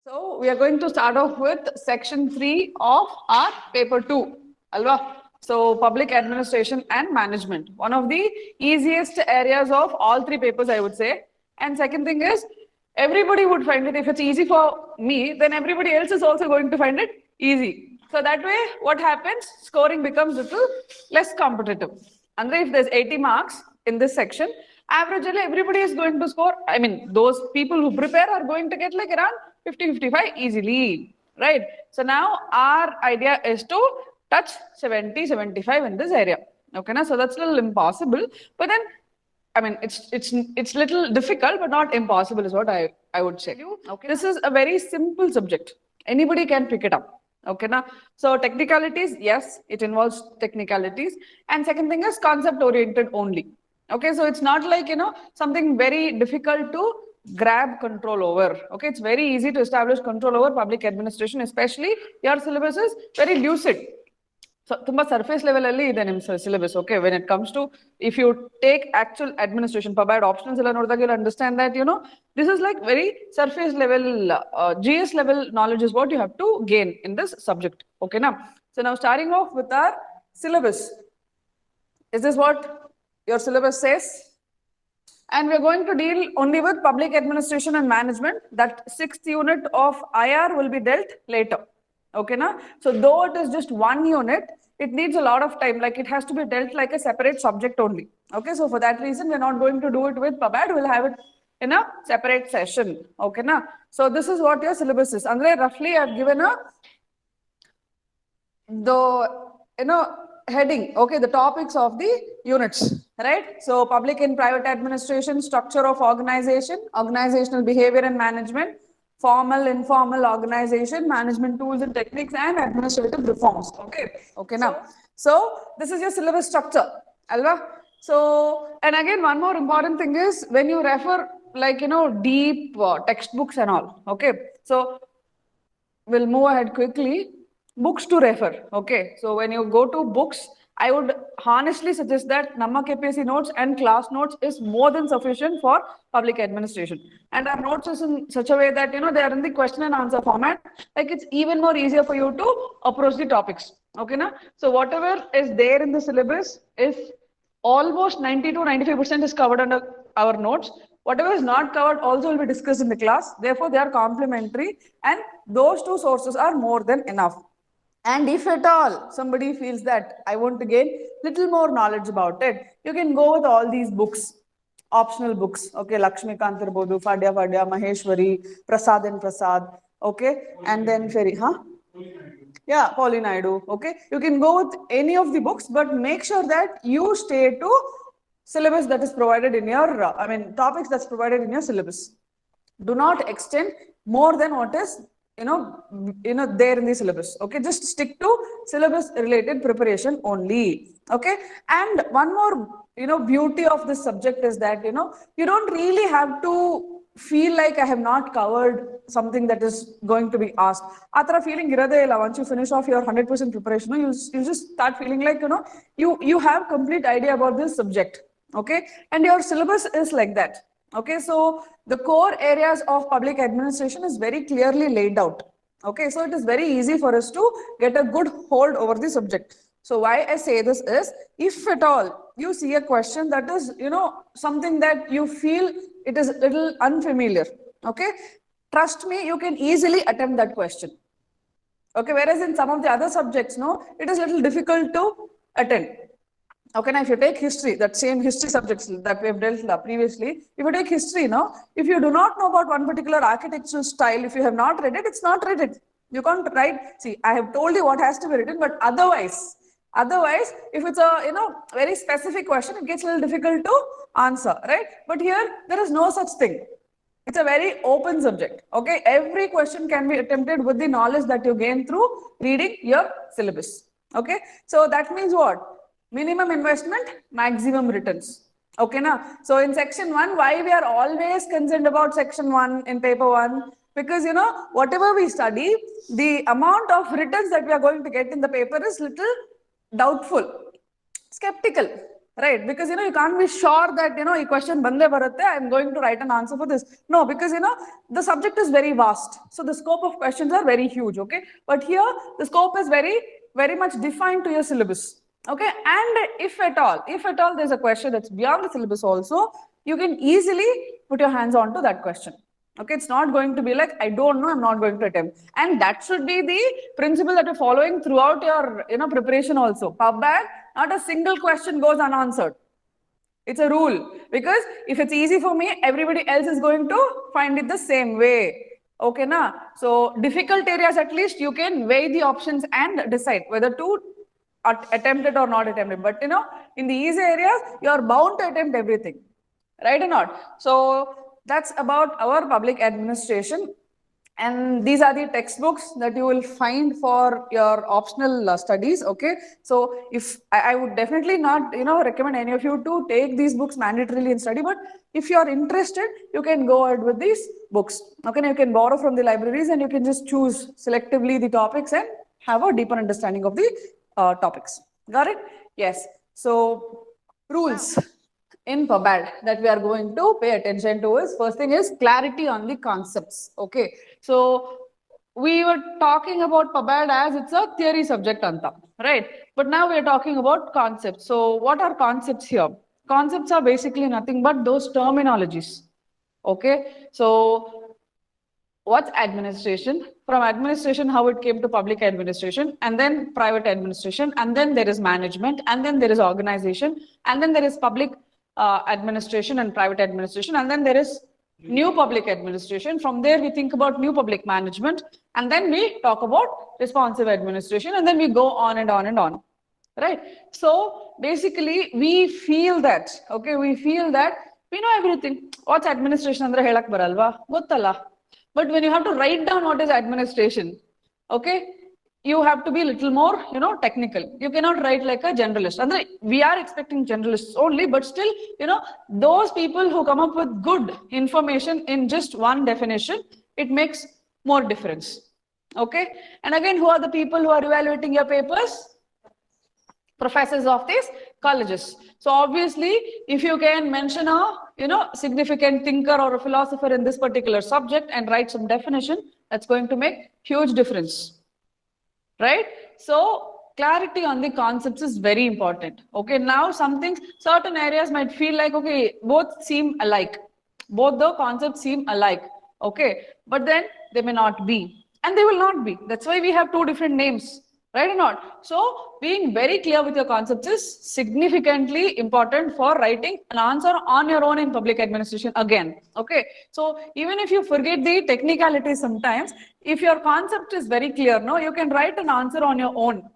So we are going to start off with section 3 of our paper 2, Alva. So public administration and management, one of the easiest areas of all three papers, I would say. And second thing is, everybody would find it, if it's easy for me, then everybody else is also going to find it easy. So that way, what happens? Scoring becomes a little less competitive. And if there's 80 marks in this section, averagely everybody is going to score, I mean, those people who prepare are going to get like around 50-55 easily, right? So now our idea is to touch 70-75 in this area. Okay, na? So that's a little impossible, but then I mean it's little difficult, but not impossible is what I would say. Okay, this is a very simple subject. Anybody can pick it up. Okay, na? So technicalities, yes, it involves technicalities, and second thing is concept oriented only. Okay, so it's not like, you know, something very difficult to grab control over. Okay, it's very easy to establish control over public administration, especially your syllabus is very lucid. So, tumba surface level alli ide nim syllabus. Okay, when it comes to, if you take actual administration, provide options, you'll understand that, you know, this is like very surface level, GS level knowledge is what you have to gain in this subject. Okay, now, so now starting off with our syllabus. Is this what your syllabus says? And we're going to deal only with public administration and management. That 6th unit of IR will be dealt later. Okay, na? So though it is just one unit, it needs a lot of time. Like it has to be dealt like a separate subject only. Okay, so for that reason, we're not going to do it with PubAd. We'll have it in a separate session. Okay, na? So this is what your syllabus is. Andre, roughly I've given heading, okay, the topics of the units, right? So public and private administration, structure of organization, organizational behavior and management, formal, informal organization, management tools and techniques, and administrative reforms. Okay, now. So this is your syllabus structure, Alva. So, and again, one more important thing is when you refer, like, you know, deep textbooks and all. Okay, so we'll move ahead quickly. Books to refer. Okay, so when you go to books, I would honestly suggest that NammaKPSC notes and class notes is more than sufficient for public administration. And our notes is in such a way that, you know, they are in the question and answer format. Like it's even more easier for you to approach the topics. Okay, na? So whatever is there in the syllabus is almost 90-95% is covered under our notes. Whatever is not covered also will be discussed in the class. Therefore, they are complementary, and those two sources are more than enough. And if at all somebody feels that I want to gain little more knowledge about it, you can go with all these books, optional books. Okay, Lakshmi Kantarbodu, Fadya, Maheshwari, Prasad and Prasad. Okay, and then yeah, Pauline Naidu. Okay, you can go with any of the books, but make sure that you stay to syllabus that is provided in your, topics that's provided in your syllabus. Do not extend more than what is there in the syllabus. Okay, just stick to syllabus related preparation only. Okay, and one more beauty of this subject is that you don't really have to feel like I have not covered something that is going to be asked. Atra feeling iradela, once you finish off your 100% preparation, you'll just start feeling like you have complete idea about this subject. Okay, and your syllabus is like that. Okay, so the core areas of public administration is very clearly laid out. Okay, so it is very easy for us to get a good hold over the subject. So why I say this is, if at all you see a question that is, something that you feel it is a little unfamiliar, okay, trust me, you can easily attempt that question. Okay, whereas in some of the other subjects, no, it is a little difficult to attend. Okay, now if you take history, that same history subjects that we have dealt previously, if you take history, if you do not know about one particular architectural style, if you have not read it, it's not read it. You can't write, see, I have told you what has to be written, but otherwise, if it's a, very specific question, it gets a little difficult to answer, right? But here, there is no such thing. It's a very open subject, okay? Every question can be attempted with the knowledge that you gain through reading your syllabus, okay? So that means what? Minimum investment, maximum returns. Okay, now. So in section 1, why we are always concerned about section 1 in paper 1? Because, whatever we study, the amount of returns that we are going to get in the paper is little doubtful, skeptical. right? Because, you can't be sure that, a question bande baratte, I'm going to write an answer for this. No, because, the subject is very vast. So the scope of questions are very huge, okay? But here, the scope is very, very much defined to your syllabus, okay? And if at all there's a question that's beyond the syllabus also, you can easily put your hands onto that question. Okay, it's not going to be like, I don't know, I'm not going to attempt. And that should be the principle that you're following throughout your, preparation also. PubBag, not a single question goes unanswered. It's a rule. Because if it's easy for me, everybody else is going to find it the same way. Okay, na? So difficult areas, at least you can weigh the options and decide whether to attempt it or not attempt it. But, in the easy areas, you're bound to attempt everything. Right or not? So that's about our public administration. And these are the textbooks that you will find for your optional studies. Okay. So if I would definitely not, recommend any of you to take these books mandatorily and study, but if you are interested, you can go ahead with these books. Okay. You can borrow from the libraries and you can just choose selectively the topics and have a deeper understanding of the topics. Got it? Yes. So rules in PubBad that we are going to pay attention to is, first thing is clarity on the concepts. Okay, so we were talking about PubBad as it's a theory subject, anta, right? But now we are talking about concepts. So what are concepts here? Concepts are basically nothing but those terminologies. Okay, so what's administration? From administration, how it came to public administration, and then private administration, and then there is management, and then there is organization, and then there is public administration and private administration, and then there is new public administration. From there we think about new public management, and then we talk about responsive administration, and then we go on and on and on, right? So basically we feel that, okay, we know everything. What's administration andre helak baralva, gottalla. But when you have to write down what is administration, okay, you have to be a little more, technical. You cannot write like a generalist. And we are expecting generalists only, but still, those people who come up with good information in just one definition, it makes more difference. Okay. And again, who are the people who are evaluating your papers? Professors of these colleges. So obviously, if you can mention a, significant thinker or a philosopher in this particular subject and write some definition, that's going to make huge difference. Right? So clarity on the concepts is very important. Okay, now certain areas might feel like, okay, both seem alike. Both the concepts seem alike. Okay, but then they may not be. And they will not be. That's why we have two different names. Right or not? So being very clear with your concepts is significantly important for writing an answer on your own in public administration again. Okay. So even if you forget the technicalities sometimes, if your concept is very clear, you can write an answer on your own.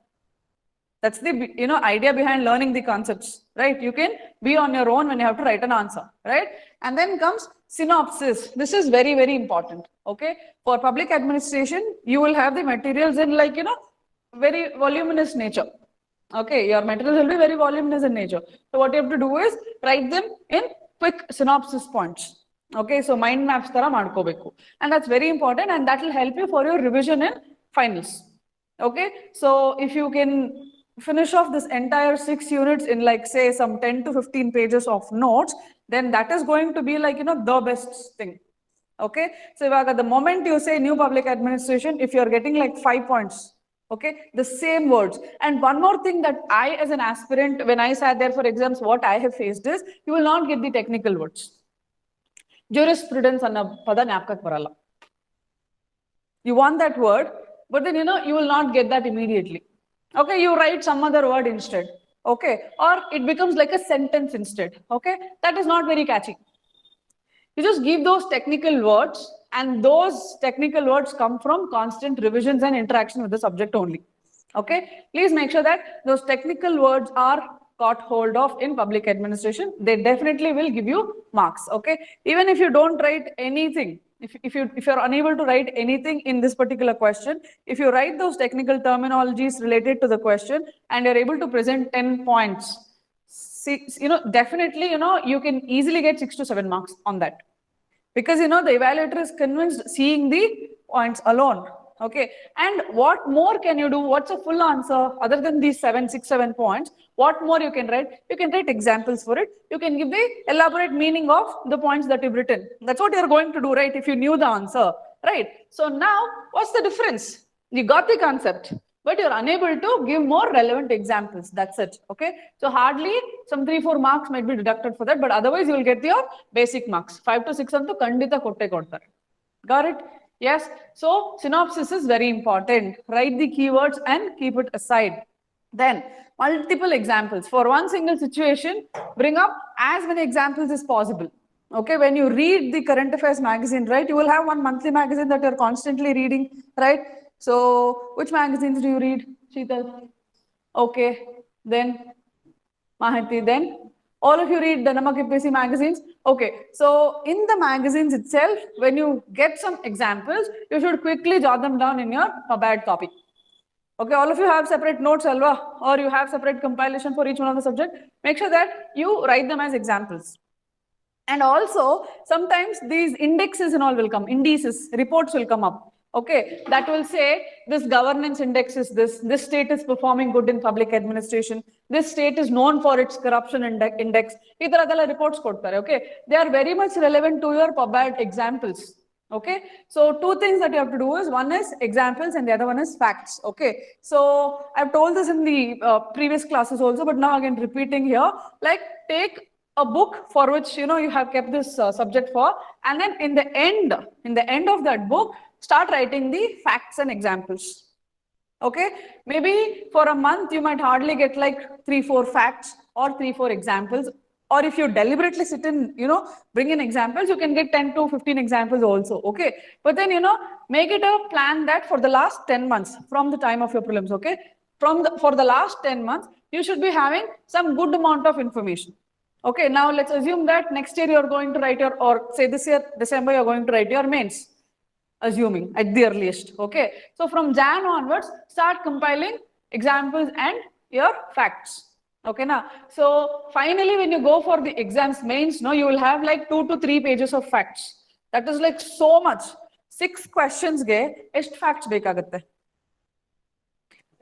That's the, idea behind learning the concepts, right? You can be on your own when you have to write an answer, right? And then comes synopsis. This is very, very important. Okay. For public administration, you will have the materials in like, very voluminous nature. Okay, your materials will be very voluminous in nature. So what you have to do is write them in quick synopsis points. Okay, so mind maps tara madkobeku, and that's very important, and that will help you for your revision in finals. Okay, so if you can finish off this entire 6 units in like say some 10 to 15 pages of notes, then that is going to be like the best thing. Okay, so the moment you say new public administration, if you're getting like 5 points, okay, the same words. And one more thing that I, as an aspirant, when I sat there for exams, what I have faced is, you will not get the technical words. Jurisprudence anna pada gnapakak baralla. You want that word, but then, you will not get that immediately. Okay, you write some other word instead. Okay, or it becomes like a sentence instead. Okay, that is not very catchy. You just give those technical words, and those technical words come from constant revisions and interaction with the subject only. Okay, please make sure that those technical words are got hold of in public administration. They definitely will give you marks. Okay, even if you don't write anything, if you're unable to write anything in this particular question, if you write those technical terminologies related to the question and you're able to present 10 points, definitely, you can easily get 6 to 7 marks on that. Because, the evaluator is convinced seeing the points alone. Okay, and what more can you do? What's a full answer other than these 7 points? What more you can write? You can write examples for it. You can give the elaborate meaning of the points that you've written. That's what you're going to do, right? If you knew the answer, right? So now, what's the difference? You got the concept, but you're unable to give more relevant examples. That's it. Okay. So hardly some 3-4 marks might be deducted for that, but otherwise you will get your basic marks. 5 to 6 antu kandita kotte kodtare. Got it? Yes. So synopsis is very important. Write the keywords and keep it aside. Then multiple examples. For one single situation, bring up as many examples as possible. Okay, when you read the current affairs magazine, right, you will have one monthly magazine that you're constantly reading, right? So which magazines do you read, Sheetal? Okay, then Mahati, then all of you read the NammaKPSC magazines. Okay, so in the magazines itself, when you get some examples, you should quickly jot them down in your bad copy. Okay, all of you have separate notes, Alva, or you have separate compilation for each one of the subject. Make sure that you write them as examples. And also, sometimes these indexes and all will come, indices, reports will come up. Okay, that will say this governance index is this state is performing good in public administration, this state is known for its corruption index. Reports okay, they are very much relevant to your PubAd examples. Okay, so 2 things that you have to do is, one is examples and the other one is facts. Okay, so I've told this in the previous classes also, but now again repeating here, like take a book for which you have kept this subject for, and then in the end of that book, start writing the facts and examples. Okay, maybe for a month you might hardly get like 3-4 facts or 3-4 examples, or if you deliberately sit in, bring in examples, you can get 10 to 15 examples also. Okay, but then make it a plan that for the last 10 months from the time of your prelims, okay, for the last 10 months you should be having some good amount of information. Okay, now let's assume that next year you're going to write your, or say this year December you're going to write your mains, assuming at the earliest. Okay, so from Jan onwards, start compiling examples and your facts. Okay, now so finally when you go for the exams mains, you will have like 2 to 3 pages of facts. That is like so much. 6 questions ge est facts bekagatte,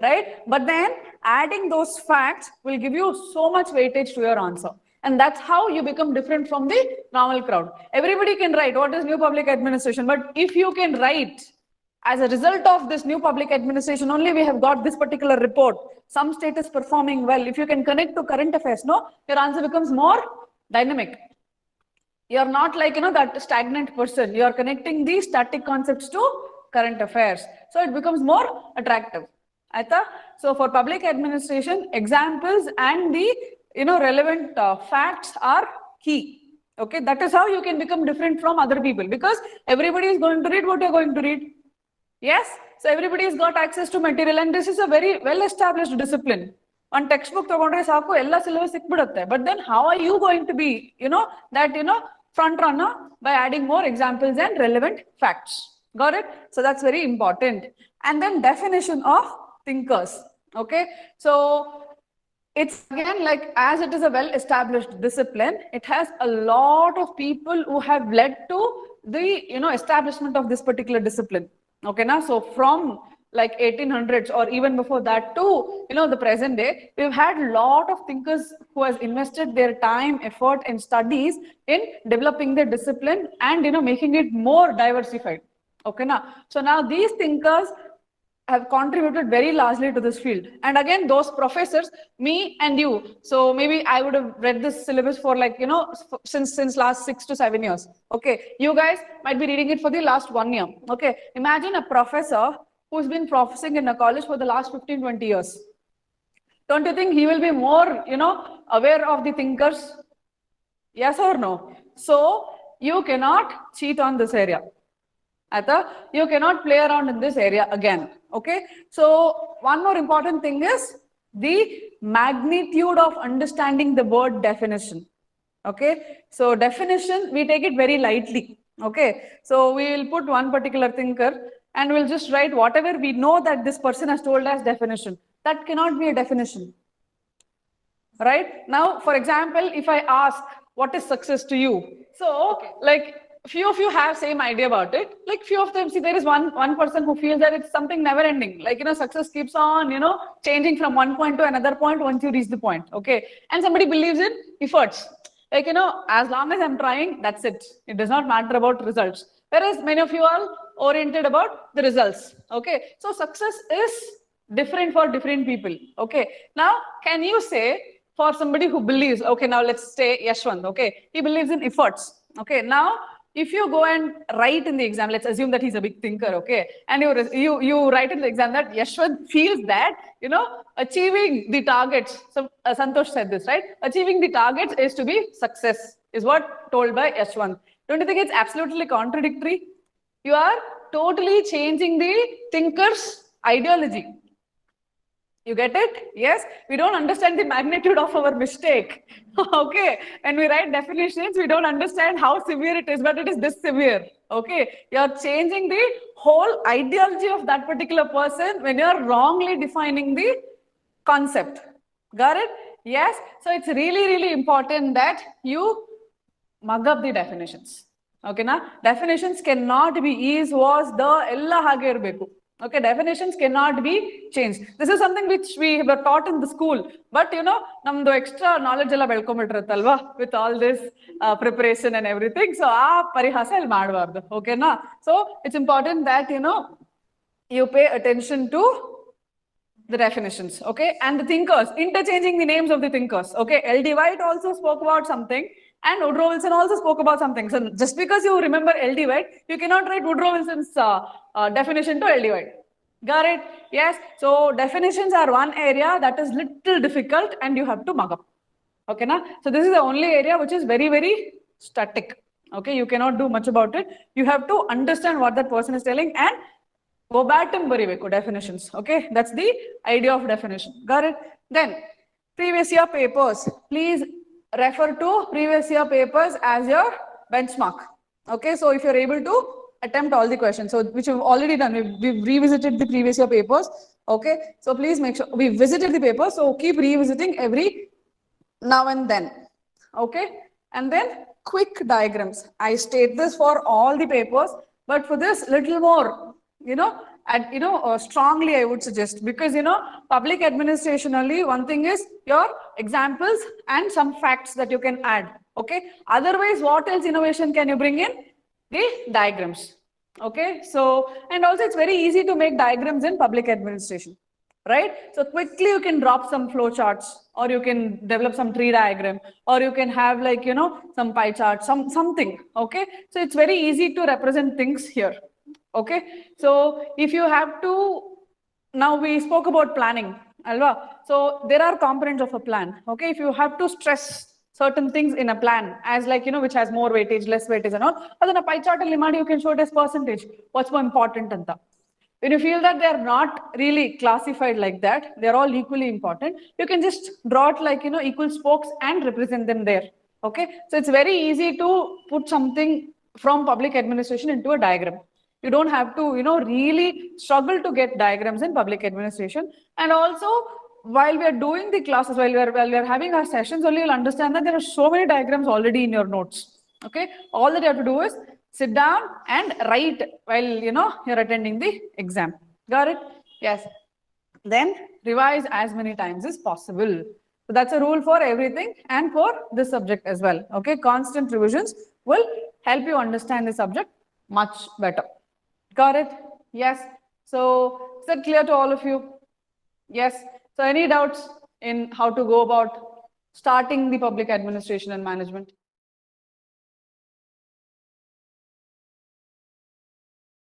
right? But then adding those facts will give you so much weightage to your answer. And that's how you become different from the normal crowd. Everybody can write what is new public administration, but if you can write as a result of this new public administration, only we have got this particular report, some state is performing well. If you can connect to current affairs, your answer becomes more dynamic. You're not like, that stagnant person. You're connecting these static concepts to current affairs. So it becomes more attractive. So for public administration, examples and the relevant facts are key. Okay, that is how you can become different from other people, because everybody is going to read what you're going to read. Yes, so everybody has got access to material, and this is a very well-established discipline. On textbook, but then how are you going to be, front runner by adding more examples and relevant facts? Got it? So that's very important. And then definition of thinkers. Okay, so it's again like, as it is a well-established discipline, it has a lot of people who have led to the establishment of this particular discipline. Okay, now so from like 1800s or even before that to the present day, we've had a lot of thinkers who has invested their time, effort, and studies in developing their discipline and making it more diversified. Okay, now so now these thinkers have contributed very largely to this field. And again, those professors, me and you, so maybe I would have read this syllabus for like, since last 6 to 7 years. Okay, you guys might be reading it for the last 1 year. Okay, imagine a professor who's been professing in a college for the last 15-20 years. Don't you think he will be more, aware of the thinkers? Yes or no? So you cannot cheat on this area. You cannot play around in this area again. Okay, so one more important thing is the magnitude of understanding the word definition. Okay, so definition, we take it very lightly. Okay, so we will put one particular thinker and we'll just write whatever we know that this person has told as definition. That cannot be a definition. Right now, for example, if I ask what is success to you, so like few of you have same idea about it. Like few of them, see, there is one person who feels that it's something never ending. Like, success keeps on, changing from one point to another point once you reach the point. Okay. And somebody believes in efforts. Like, as long as I'm trying, that's it. It does not matter about results. Whereas many of you are oriented about the results. Okay. So success is different for different people. Okay. Now, can you say for somebody who believes, okay, now let's say Yashwant, okay, he believes in efforts. Okay. Now, if you go and write in the exam, let's assume that he's a big thinker, okay, and you write in the exam that Yashwant feels that, achieving the targets, so Santosh said this, right? Achieving the targets is to be success, is what told by Yashwant. Don't you think it's absolutely contradictory? You are totally changing the thinker's ideology. You get it? Yes. We don't understand the magnitude of our mistake. Okay. When we write definitions, we don't understand how severe it is, but it is this severe. Okay. You're changing the whole ideology of that particular person when you're wrongly defining the concept. Got it? Yes. So it's really, really important that you mug up the definitions. Okay. Now, definitions cannot be is, was, the, ella hage irbeku. Okay, definitions cannot be changed. This is something which we were taught in the school, but namdo extra knowledge ella belkombitrutalva with all this preparation and everything. So parihasa il madbardu. Okay na? So it's important that you pay attention to the definitions, okay, and the thinkers, interchanging the names of the thinkers. Okay, L.D. White also spoke about something, and Woodrow Wilson also spoke about something. So just because you remember L.D. White, you cannot write Woodrow Wilson's definition to L.D. White. Got it? Yes. So definitions are one area that is little difficult, and you have to mug up. Okay, na? So this is the only area which is very, very static. Okay, you cannot do much about it. You have to understand what that person is telling and verbatim baribeku definitions. Okay, that's the idea of definition. Got it? Then previous year papers. Please refer to previous year papers as your benchmark. Okay, so if you're able to attempt all the questions, so which we've already done, we've revisited the previous year papers. Okay, so please make sure we visited the papers, so keep revisiting every now and then. Okay, and then quick diagrams. I state this for all the papers, but for this little more, strongly I would suggest, because public administration only, one thing is your examples and some facts that you can add. Okay, otherwise what else innovation can you bring in? The diagrams. Okay, so and also it's very easy to make diagrams in public administration, right? So quickly you can drop some flow charts, or you can develop some tree diagram, or you can have some pie chart, something. Okay, so it's very easy to represent things here. Okay, so if you have to, now we spoke about planning, alva. So there are components of a plan. Okay, if you have to stress certain things in a plan as which has more weightage, less weightage and all, but then a pie chart you can show it as percentage. What's more important and that. When you feel that they are not really classified like that, they're all equally important, you can just draw it equal spokes and represent them there. Okay, so it's very easy to put something from public administration into a diagram. You don't have to, really struggle to get diagrams in public administration. And also, while we are doing the classes, while we are having our sessions, only you'll understand that there are so many diagrams already in your notes. Okay, all that you have to do is sit down and write while you're attending the exam. Got it? Yes. Then revise as many times as possible. So that's a rule for everything and for this subject as well. Okay, constant revisions will help you understand the subject much better. Got it? Yes. So is that clear to all of you? Yes. So any doubts in how to go about starting the public administration and management?